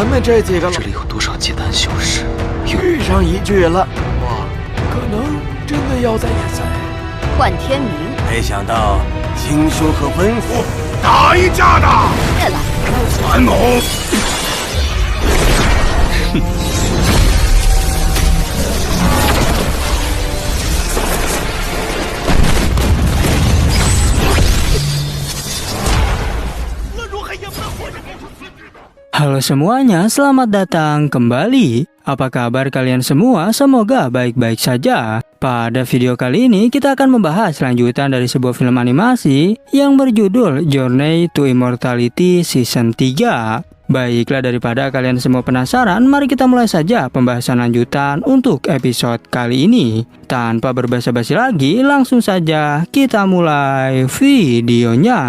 咱们这几个这里有多少契丹修士？遇上一句了，我可能真的要在比赛。幻天明，没想到卿兄可吩咐，打一架的，别来！韩某。Halo semuanya, selamat datang kembali. Apa kabar kalian semua? Semoga baik-baik saja. Pada video kali ini kita akan membahas lanjutan dari sebuah film animasi yang berjudul Journey to Immortality Season 3. Baiklah, daripada kalian semua penasaran, mari kita mulai saja pembahasan lanjutan untuk episode kali ini. Tanpa berbasa-basi lagi, langsung saja kita mulai videonya.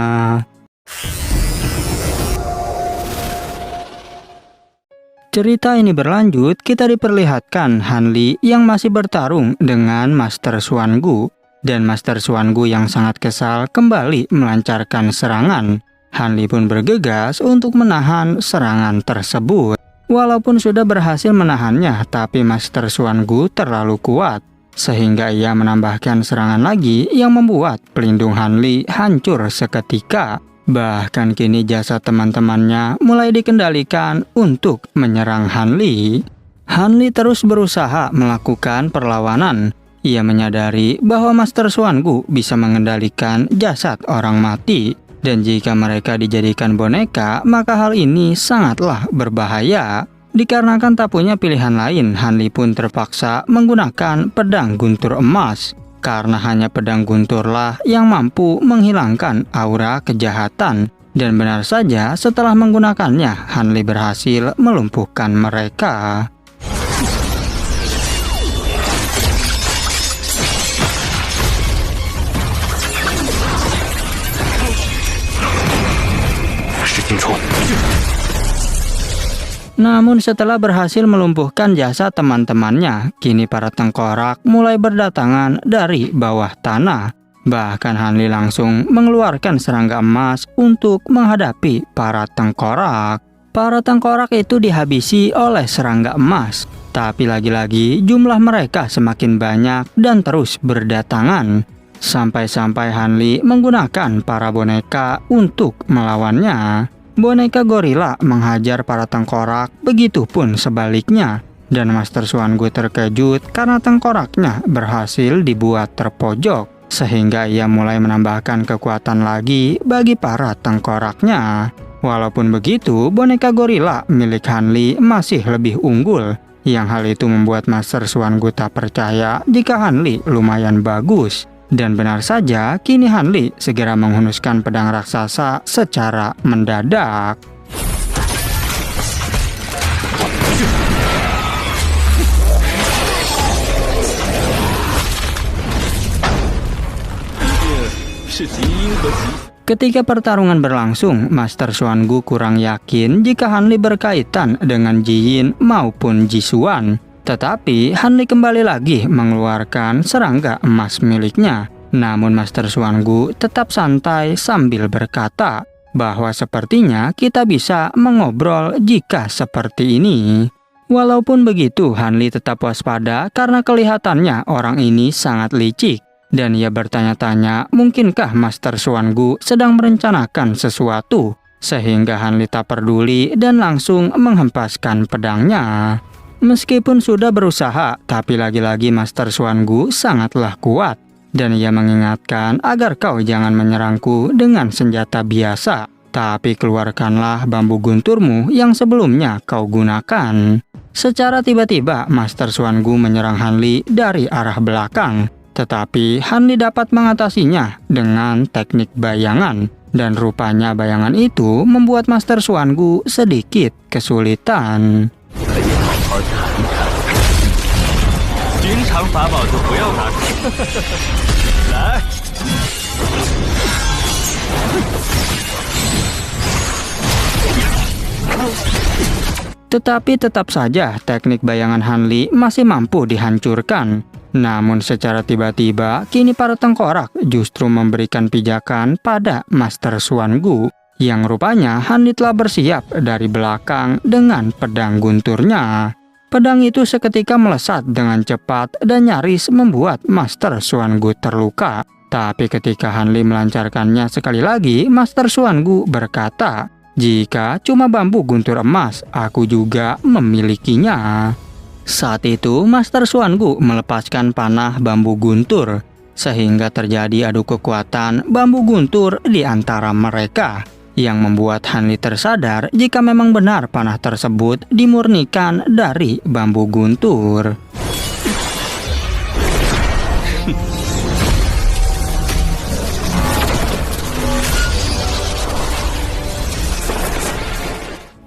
Cerita ini berlanjut, kita diperlihatkan Han Li yang masih bertarung dengan Master Xuan Gu. Dan Master Xuan Gu yang sangat kesal kembali melancarkan serangan. Han Li pun bergegas untuk menahan serangan tersebut. Walaupun sudah berhasil menahannya, tapi Master Xuan Gu terlalu kuat. Sehingga ia menambahkan serangan lagi yang membuat pelindung Han Li hancur seketika. Bahkan kini jasad teman-temannya mulai dikendalikan untuk menyerang Han Li. Han Li terus berusaha melakukan perlawanan. Ia menyadari bahwa Master Xuan Gu bisa mengendalikan jasad orang mati. Dan jika mereka dijadikan boneka, maka hal ini sangatlah berbahaya. Dikarenakan tak punya pilihan lain, Han Li pun terpaksa menggunakan pedang guntur emas. Karena hanya pedang gunturlah yang mampu menghilangkan aura kejahatan. Dan benar saja setelah menggunakannya, Han Li berhasil melumpuhkan mereka. Namun setelah berhasil melumpuhkan jasad teman-temannya, kini para tengkorak mulai berdatangan dari bawah tanah. Bahkan Han Li langsung mengeluarkan serangga emas untuk menghadapi para tengkorak. Para tengkorak itu dihabisi oleh serangga emas. Tapi lagi-lagi jumlah mereka semakin banyak dan terus berdatangan. Sampai-sampai Han Li menggunakan para boneka untuk melawannya. Boneka gorila menghajar para tengkorak, begitupun sebaliknya. Dan Master Xuan Gu terkejut karena tengkoraknya berhasil dibuat terpojok. Sehingga ia mulai menambahkan kekuatan lagi bagi para tengkoraknya. Walaupun begitu, boneka gorila milik Han Li masih lebih unggul. Yang hal itu membuat Master Xuan Gu tak percaya jika Han Li lumayan bagus. Dan benar saja, kini Han Li segera menghunuskan pedang raksasa secara mendadak. Ketika pertarungan berlangsung, Master Xuan Gu kurang yakin jika Han Li berkaitan dengan Ji Yin maupun Ji Xuan. Tetapi Han Li kembali lagi mengeluarkan serangga emas miliknya. Namun Master Xuan Gu tetap santai sambil berkata bahwa sepertinya kita bisa mengobrol jika seperti ini. Walaupun begitu, Han Li tetap waspada karena kelihatannya orang ini sangat licik. Dan ia bertanya-tanya, mungkinkah Master Xuan Gu sedang merencanakan sesuatu? Sehingga Han Li tak peduli dan langsung menghempaskan pedangnya. Meskipun sudah berusaha, tapi lagi-lagi Master Xuan Gu sangatlah kuat. Dan ia mengingatkan agar kau jangan menyerangku dengan senjata biasa. Tapi keluarkanlah bambu gunturmu yang sebelumnya kau gunakan. Secara tiba-tiba, Master Xuan Gu menyerang Han Li dari arah belakang. Tetapi Han Li dapat mengatasinya dengan teknik bayangan. Dan rupanya bayangan itu membuat Master Xuan Gu sedikit kesulitan. Tetapi tetap saja teknik bayangan Han Li masih mampu dihancurkan. Namun secara tiba-tiba kini para tengkorak justru memberikan pijakan pada Master Xuan Gu yang rupanya Hanli telah bersiap dari belakang dengan pedang gunturnya. Pedang itu seketika melesat dengan cepat dan nyaris membuat Master Xuangu terluka. Tapi ketika Hanli melancarkannya sekali lagi, Master Xuangu berkata, "Jika cuma bambu guntur emas, aku juga memilikinya." Saat itu Master Xuangu melepaskan panah bambu guntur, sehingga terjadi adu kekuatan bambu guntur di antara mereka, yang membuat Hanli tersadar jika memang benar panah tersebut dimurnikan dari bambu guntur.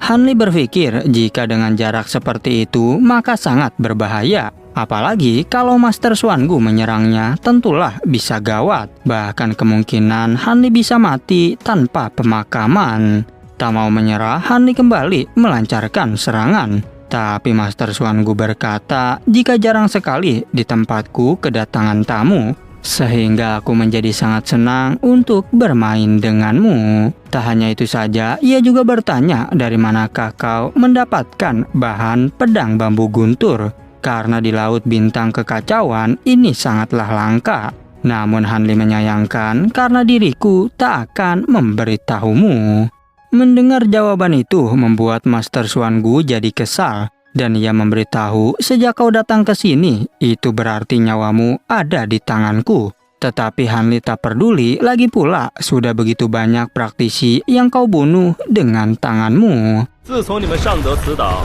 Hanli berpikir jika dengan jarak seperti itu maka sangat berbahaya. Apalagi kalau Master Xuangu menyerangnya tentulah bisa gawat. Bahkan kemungkinan Hanli bisa mati tanpa pemakaman. Tak mau menyerah, Hanli kembali melancarkan serangan. Tapi Master Xuangu berkata, "Jika jarang sekali di tempatku kedatangan tamu, sehingga aku menjadi sangat senang untuk bermain denganmu." Tak hanya itu saja, ia juga bertanya dari manakah kau mendapatkan bahan pedang bambu guntur. Karena di Laut Bintang Kekacauan ini sangatlah langka. Namun Hanli menyayangkan karena diriku tak akan memberitahumu. Mendengar jawaban itu membuat Master Xuangu jadi kesal. Dan ia memberitahu, "Sejak kau datang ke sini, itu berarti nyawamu ada di tanganku." Tetapi Hanli tak peduli, lagi pula sudah begitu banyak praktisi yang kau bunuh dengan tanganmu. 自从你们上得此岛，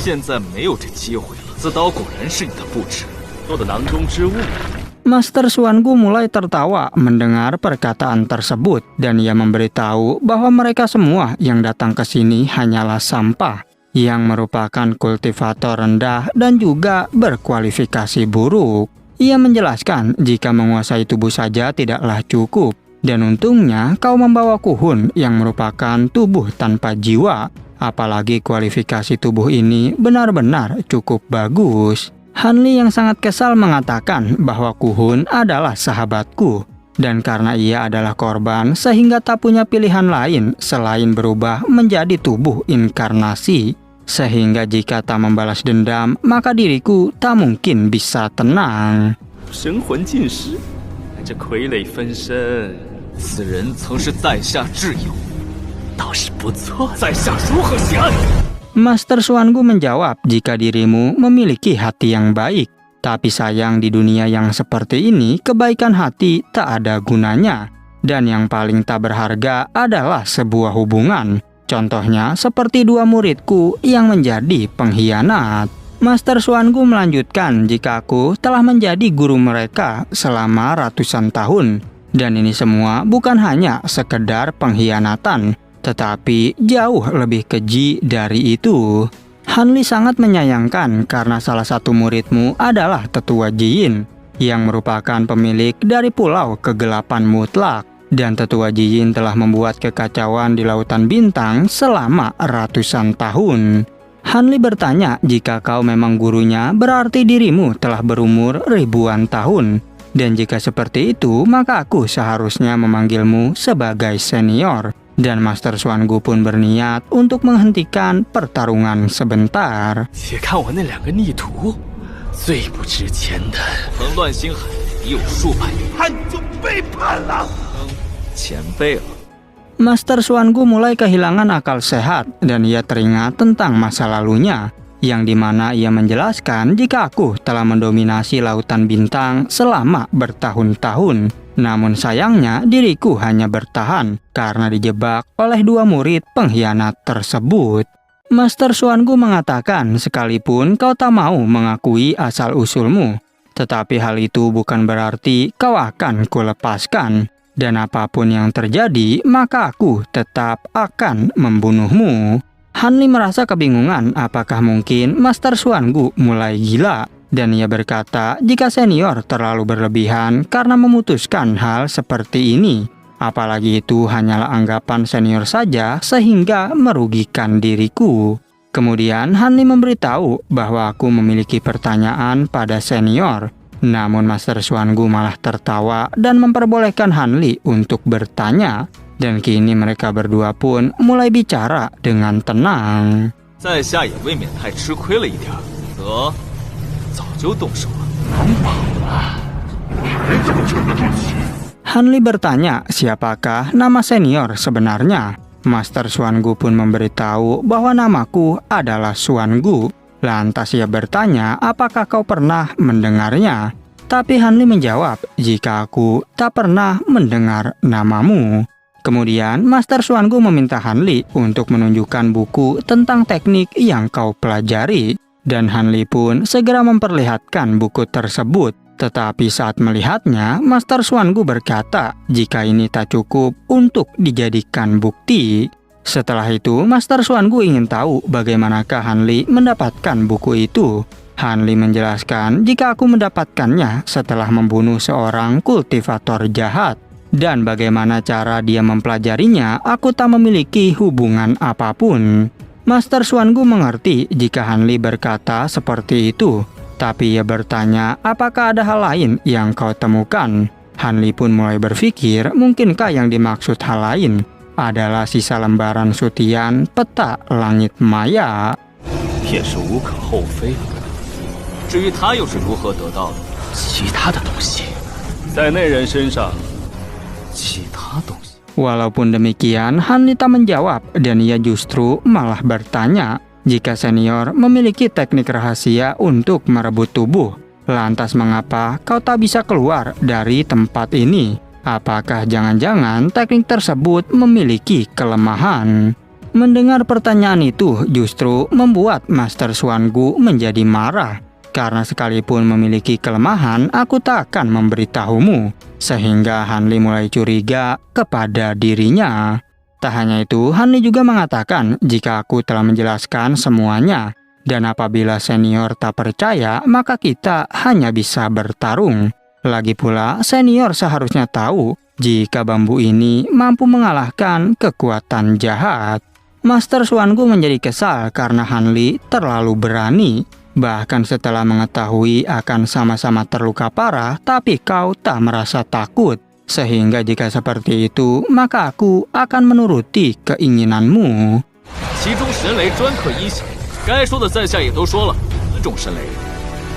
现在没有这机会了。此岛果然是你的布置，做的囊中之物。 Master Xuangu mulai tertawa mendengar perkataan tersebut, dan ia memberitahu bahwa mereka semua yang datang ke sini hanyalah sampah, yang merupakan kultivator rendah dan juga berkualifikasi buruk. Ia menjelaskan jika menguasai tubuh saja tidaklah cukup, dan untungnya kau membawa Kuhun yang merupakan tubuh tanpa jiwa. Apalagi kualifikasi tubuh ini benar-benar cukup bagus. Hanli yang sangat kesal mengatakan bahwa Kuhun adalah sahabatku, dan karena ia adalah korban sehingga tak punya pilihan lain selain berubah menjadi tubuh inkarnasi. Sehingga jika tak membalas dendam, maka diriku tak mungkin bisa tenang. 神魂尽失，这傀儡分身，此人曾是在下挚友，倒是不错。在下如何谢恩？ Master Xuangu menjawab jika dirimu memiliki hati yang baik. Tapi sayang di dunia yang seperti ini, kebaikan hati tak ada gunanya. Dan yang paling tak berharga adalah sebuah hubungan. Contohnya seperti dua muridku yang menjadi pengkhianat. Master Xuangu melanjutkan jika aku telah menjadi guru mereka selama ratusan tahun. Dan ini semua bukan hanya sekedar pengkhianatan, tetapi jauh lebih keji dari itu. Hanli sangat menyayangkan karena salah satu muridmu adalah Tetua Jiyin, yang merupakan pemilik dari Pulau Kegelapan Mutlak. Dan Tetua Jiyin telah membuat kekacauan di Lautan Bintang selama ratusan tahun. Hanli bertanya, jika kau memang gurunya, berarti dirimu telah berumur ribuan tahun. Dan jika seperti itu, maka aku seharusnya memanggilmu sebagai senior. Dan Master Xuangu pun berniat untuk menghentikan pertarungan sebentar. 且看我那两个逆徒，最不值钱的，横乱星海已有数百名，汉宗背叛了。 前辈了。 Master Xuangu mulai kehilangan akal sehat dan ia teringat tentang masa lalunya, yang dimana ia menjelaskan jika aku telah mendominasi Lautan Bintang selama bertahun-tahun. Namun sayangnya diriku hanya bertahan karena dijebak oleh dua murid pengkhianat tersebut. Master Xuangu mengatakan sekalipun kau tak mau mengakui asal-usulmu, tetapi hal itu bukan berarti kau akan kulepaskan. Dan apapun yang terjadi, maka aku tetap akan membunuhmu. Hanli merasa kebingungan apakah mungkin Master Xuangu mulai gila. Dan ia berkata jika senior terlalu berlebihan karena memutuskan hal seperti ini. Apalagi itu hanyalah anggapan senior saja sehingga merugikan diriku. Kemudian Hanli memberitahu bahwa aku memiliki pertanyaan pada senior. Namun Master Xuangu malah tertawa dan memperbolehkan Hanli untuk bertanya. Dan kini mereka berdua pun mulai bicara dengan tenang. 在下也未免太吃亏了一点，则早就动手了。 Hanli bertanya siapakah nama senior sebenarnya. Master Xuangu pun memberitahu bahwa namaku adalah Xuangu. Lantas ia bertanya apakah kau pernah mendengarnya. Tapi Hanli menjawab jika aku tak pernah mendengar namamu. Kemudian Master Xuangu meminta Hanli untuk menunjukkan buku tentang teknik yang kau pelajari. Dan Hanli pun segera memperlihatkan buku tersebut. Tetapi saat melihatnya, Master Xuangu berkata jika ini tak cukup untuk dijadikan bukti. Setelah itu, Master Xuangu ingin tahu bagaimanakah Hanli mendapatkan buku itu. Hanli menjelaskan jika aku mendapatkannya setelah membunuh seorang kultivator jahat. Dan bagaimana cara dia mempelajarinya, aku tak memiliki hubungan apapun. Master Xuangu mengerti jika Hanli berkata seperti itu. Tapi ia bertanya apakah ada hal lain yang kau temukan. Hanli pun mulai berpikir mungkinkah yang dimaksud hal lain adalah sisa lembaran sutian peta langit maya. 也是无可厚非的。至于他又是如何得到的其他的东西，在那人身上，其他东西。 Walaupun demikian, Hanli tak menjawab dan ia justru malah bertanya jika senior memiliki teknik rahasia untuk merebut tubuh. Lantas mengapa kau tak bisa keluar dari tempat ini? Apakah jangan-jangan teknik tersebut memiliki kelemahan? Mendengar pertanyaan itu justru membuat Master Xuangu menjadi marah. Karena sekalipun memiliki kelemahan, aku tak akan memberitahumu. Sehingga Hanli mulai curiga kepada dirinya. Tak hanya itu, Hanli juga mengatakan jika aku telah menjelaskan semuanya. Dan apabila senior tak percaya, maka kita hanya bisa bertarung. Lagi pula, senior seharusnya tahu jika bambu ini mampu mengalahkan kekuatan jahat. Master Xuangu menjadi kesal karena Hanli terlalu berani. Bahkan setelah mengetahui akan sama-sama terluka parah, tapi kau tak merasa takut. Sehingga jika seperti itu, maka aku akan menuruti keinginanmu. 其中神雷专克一血，该说的在下也都说了，尊重神雷，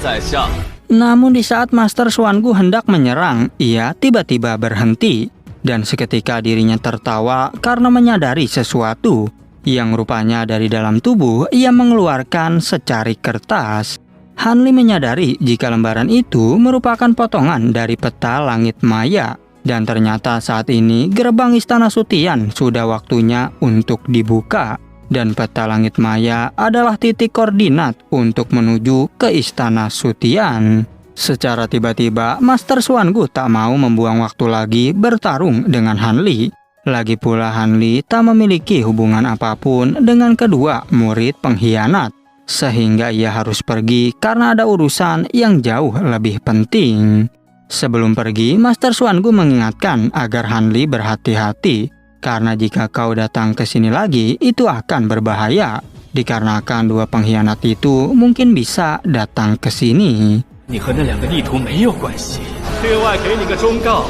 在下。 Namun di saat Master Xuangu hendak menyerang, ia tiba-tiba berhenti. Dan seketika dirinya tertawa karena menyadari sesuatu. Yang rupanya dari dalam tubuh ia mengeluarkan secari kertas. Hanli menyadari jika lembaran itu merupakan potongan dari peta langit maya. Dan ternyata saat ini gerbang Istana Sutian sudah waktunya untuk dibuka. Dan peta langit maya adalah titik koordinat untuk menuju ke Istana Sutian. Secara tiba-tiba, Master Xuangu tak mau membuang waktu lagi bertarung dengan Hanli. Lagi pula Hanli tak memiliki hubungan apapun dengan kedua murid pengkhianat. Sehingga ia harus pergi karena ada urusan yang jauh lebih penting. Sebelum pergi, Master Xuangu mengingatkan agar Hanli berhati-hati. Karena jika kau datang ke sini lagi, itu akan berbahaya. Dikarenakan dua pengkhianat itu mungkin bisa datang ke sini. 你和那两个逆徒没有关系。另外，给你个忠告，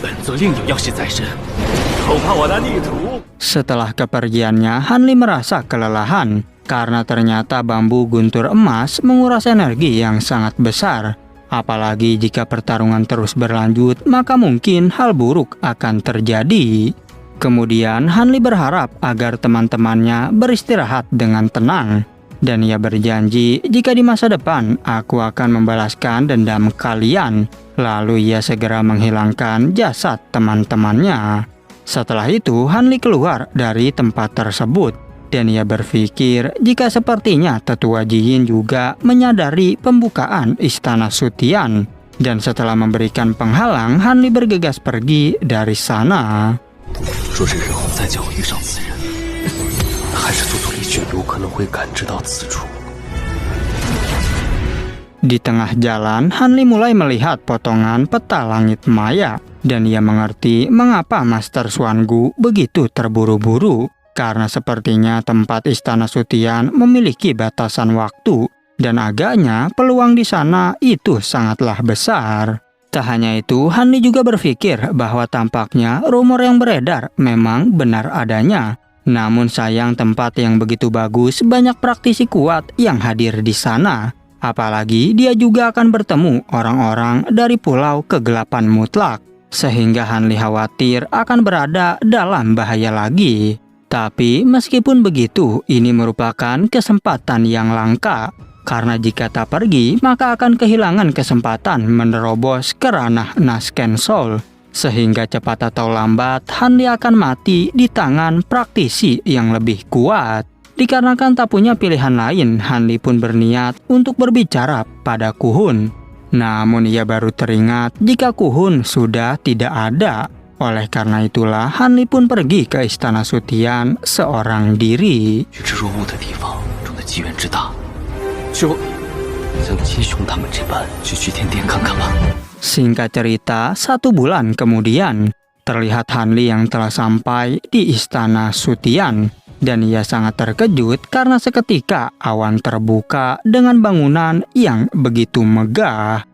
本座另有要事在身，恐怕我那逆徒。 Setelah kepergiannya, Hanli merasa kelelahan karena ternyata bambu guntur emas menguras energi yang sangat besar. Apalagi jika pertarungan terus berlanjut, maka mungkin hal buruk akan terjadi. Kemudian Hanli berharap agar teman-temannya beristirahat dengan tenang. Dan ia berjanji jika di masa depan aku akan membalaskan dendam kalian. Lalu ia segera menghilangkan jasad teman-temannya. Setelah itu Hanli keluar dari tempat tersebut. Dan ia berpikir jika sepertinya tetua Jiyin juga menyadari pembukaan Istana Sutian. Dan setelah memberikan penghalang, Hanli bergegas pergi dari sana. 若是日后再叫我遇上此人，还是速度离去，有可能会感知到此处。 Di tengah jalan, Hanli mulai melihat potongan peta langit maya. Dan ia mengerti mengapa Master Xuangu begitu terburu-buru. Karena sepertinya tempat Istana Sutian memiliki batasan waktu. Dan agaknya peluang di sana itu sangatlah besar. Tak hanya itu, Han Li juga berpikir bahwa tampaknya rumor yang beredar memang benar adanya. Namun sayang tempat yang begitu bagus, banyak praktisi kuat yang hadir di sana. Apalagi dia juga akan bertemu orang-orang dari Pulau Kegelapan Mutlak. Sehingga Han Li khawatir akan berada dalam bahaya lagi. Tapi meskipun begitu, ini merupakan kesempatan yang langka. Karena jika tak pergi, maka akan kehilangan kesempatan menerobos ke ranah Nasken Soul. Sehingga cepat atau lambat, Han Li akan mati di tangan praktisi yang lebih kuat. Dikarenakan tak punya pilihan lain, Han Li pun berniat untuk berbicara pada Ku Hun. Namun ia baru teringat jika Ku Hun sudah tidak ada. Oleh karena itulah, Han Li pun pergi ke Istana Sutian seorang diri. 师傅，像七雄他们这般去巨天殿看看吧。 Singkat cerita, 1 bulan kemudian, terlihat Han Li yang telah sampai di Istana Sutian. Dan ia sangat terkejut karena seketika awan terbuka dengan bangunan yang begitu megah.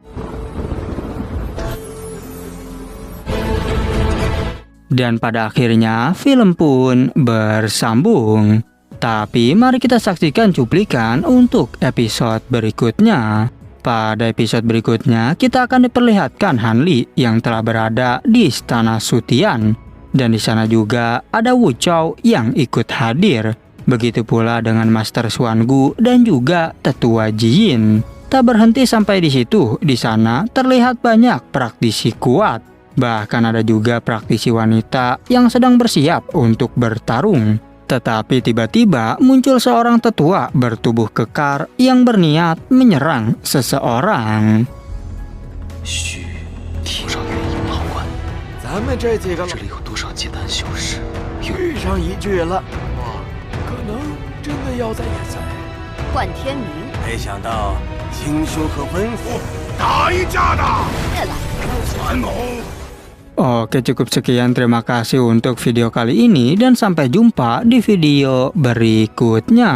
Dan pada akhirnya, film pun bersambung. Tapi mari kita saksikan cuplikan untuk episode berikutnya. Pada episode berikutnya, kita akan diperlihatkan Han Li yang telah berada di Istana Sutian. Dan di sana juga ada Wu Chao yang ikut hadir. Begitu pula dengan Master Xuan Gu dan juga Tetua Ji Yin. Tak berhenti sampai di situ, di sana terlihat banyak praktisi kuat. Bahkan ada juga praktisi wanita yang sedang bersiap untuk bertarung. Tetapi tiba-tiba muncul seorang tetua bertubuh kekar yang berniat menyerang seseorang. 嘘，听上元婴老馆，咱们这几个这里有多少结丹修士？遇上一句了，哇，可能真的要在野菜。冠天明，没想到听说和吩咐，打一架的，月了。传某。 Oke, cukup sekian, terima kasih untuk video kali ini dan sampai jumpa di video berikutnya.